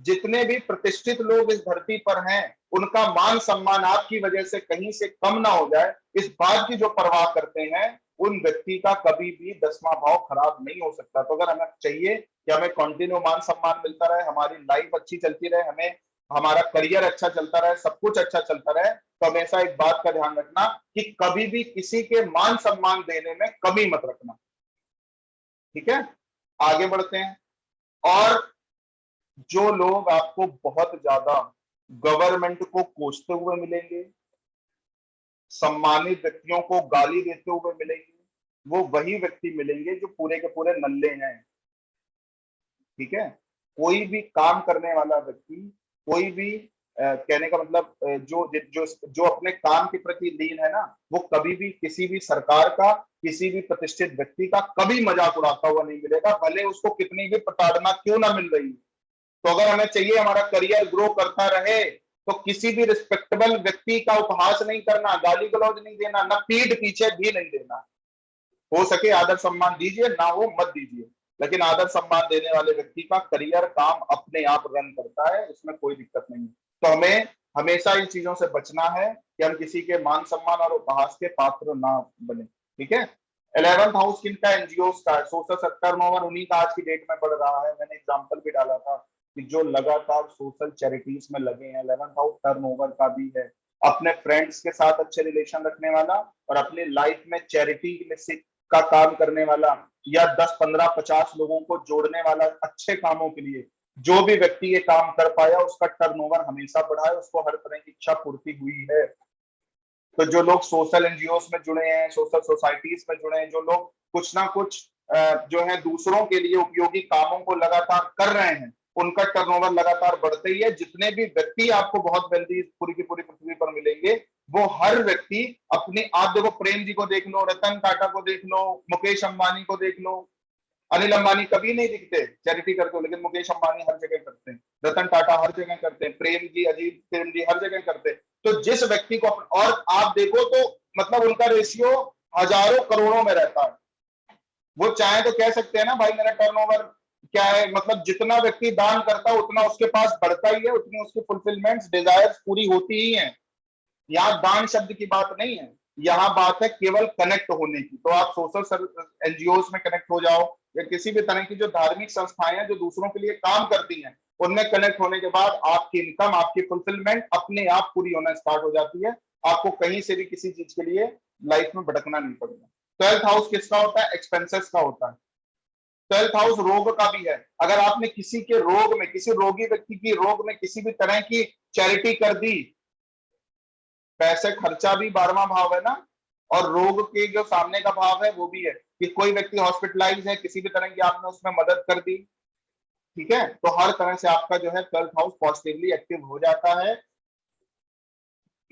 जितने भी प्रतिष्ठित लोग इस धरती पर हैं, उनका मान सम्मान आपकी वजह से कहीं से कम ना हो जाए, इस बात की जो परवाह करते हैं, उन व्यक्ति का कभी भी 10वां भाव खराब नहीं हो सकता। तो अगर हमें चाहिए कि हमें कंटिन्यू मान सम्मान मिलता रहे, हमारी लाइफ अच्छी चलती रहे, हमें हमारा करियर अच्छा चलता रहे, सब कुछ अच्छा चलता रहे, तो हमेशा एक बात का ध्यान रखना कि कभी भी किसी के मान सम्मान देने में कमी मत रखना। ठीक है, आगे बढ़ते हैं। और जो लोग आपको बहुत ज्यादा गवर्नमेंट को कोसते हुए मिलेंगे, सम्मानित व्यक्तियों को गाली देते हुए मिलेंगे, वो वही व्यक्ति मिलेंगे जो पूरे के पूरे नल्ले हैं। ठीक है, कोई भी काम करने वाला व्यक्ति, कोई भी कहने का मतलब जो जो जो अपने काम के प्रति लीन है ना, वो कभी भी किसी भी सरकार का, किसी भी प्रतिष्ठित व्यक्ति का कभी मजाक उड़ाता हुआ नहीं मिलेगा, भले उसको कितनी भी प्रताड़ना क्यों ना मिल रही है। तो अगर हमें चाहिए हमारा करियर ग्रो करता रहे, तो किसी भी रिस्पेक्टेबल व्यक्ति का उपहास नहीं करना, गाली गलौज नहीं देना, ना पीठ पीछे भी नहीं देना। हो सके आदर सम्मान दीजिए, ना हो मत दीजिए, लेकिन आदर सम्मान देने वाले व्यक्ति का करियर काम अपने आप रन करता है, इसमें कोई दिक्कत नहीं। तो हमें हमेशा इन चीजों से बचना है कि हम किसी के मान सम्मान और उपहास के पात्र ना बने। ठीक है, 11th हाउस किनका? एनजीओ का है। सोशल टर्नओवर उन्हीं का आज की डेट में बढ़ रहा है। मैंने एग्जांपल भी डाला था कि जो लगातार सोशल चैरिटीज में लगे हैं, 11th हाउस टर्नओवर का भी है। अपने फ्रेंड्स के साथ अच्छे रिलेशन रखने वाला और अपनी लाइफ में चैरिटी में से का काम करने वाला, या 10, 15, 50 लोगों को जोड़ने वाला अच्छे कामों के लिए, जो भी व्यक्ति ये काम कर पाया उसका टर्नओवर हमेशा बढ़ा है, उसको हर तरह की इच्छा पूर्ति हुई है। तो जो लोग सोशल एनजीओ में जुड़े हैं, सोशल सोसाइटीज में जुड़े हैं, जो लोग कुछ ना कुछ जो है दूसरों के लिए उपयोगी कामों को लगातार कर रहे हैं, उनका टर्नओवर लगातार बढ़ते ही है। जितने भी व्यक्ति आपको बहुत जल्दी पूरी की पूरी पृथ्वी पर मिलेंगे, वो हर व्यक्ति अपनी, आप देखो प्रेम जी को देख लो, रतन टाटा को देख लो, मुकेश अंबानी को देख लो। अनिल अंबानी कभी नहीं दिखते चैरिटी करते हो, लेकिन मुकेश अंबानी हर जगह करते हैं, रतन टाटा हर जगह करते हैं, प्रेम जी, अजीत प्रेम जी हर जगह करते हैं। तो जिस व्यक्ति को, और आप देखो तो मतलब उनका रेशियो हजारों करोड़ों में रहता है। वो चाहे तो कह सकते हैं ना भाई मेरा टर्नओवर क्या है, मतलब जितना व्यक्ति दान करता है उतना उसके पास बढ़ता ही है, उतनी उसकी फुलफिलमेंट्स, डिजायर्स पूरी होती ही हैं। यहाँ दान शब्द की बात नहीं है, यहाँ बात है केवल कनेक्ट होने की। तो आप सोशल एनजीओ में कनेक्ट हो जाओ, या किसी भी तरह की जो धार्मिक संस्थाएं हैं जो दूसरों के लिए काम करती हैं, उनमें कनेक्ट होने के बाद आपकी इनकम, आपकी फुलफिलमेंट अपने आप पूरी होना स्टार्ट हो जाती है। आपको कहीं से भी किसी चीज के लिए लाइफ में भटकना नहीं पड़ेगा। 12th हाउस किसका होता है? एक्सपेंसेस का होता है। 12th हाउस रोग का भी है। अगर आपने किसी के रोग में, किसी रोगी व्यक्ति की रोग में किसी भी तरह की चैरिटी कर दी, पैसे खर्चा भी 12वां भाव है ना, और रोग के जो सामने का भाव है वो भी है कि कोई व्यक्ति हॉस्पिटलाइज है, किसी भी तरह की आपने उसमें मदद कर दी, ठीक है, तो हर तरह से आपका जो है 12th हाउस पॉजिटिवली एक्टिव हो जाता है।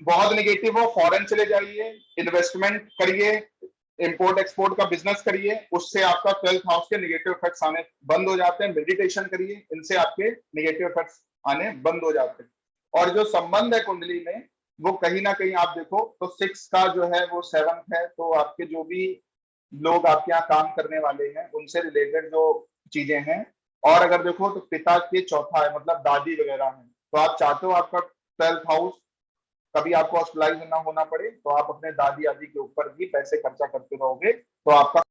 बहुत नेगेटिव हो, फॉरेन चले जाइए, इन्वेस्टमेंट करिए, इंपोर्ट एक्सपोर्ट का बिजनेस करिए, उससे आपका 12th हाउस के नेगेटिव इफेक्ट्स आने बंद हो जाते हैं। मेडिटेशन करिए, इनसे आपके नेगेटिव इफेक्ट्स आने बंद हो जाते हैं। और जो संबंध है कुंडली में, वो कहीं ना कहीं आप देखो तो 6 का जो है वो 7th है। तो आपके जो भी लोग आपके यहाँ काम करने वाले हैं उनसे रिलेटेड जो चीजें हैं, और अगर देखो तो पिता के चौथा है, मतलब दादी वगैरह है। तो आप चाहते हो आपका 12th हाउस कभी आपको हॉस्पिटलाइज ना होना पड़े, तो आप अपने दादी आदि के ऊपर भी पैसे खर्चा करते रहोगे, तो आपका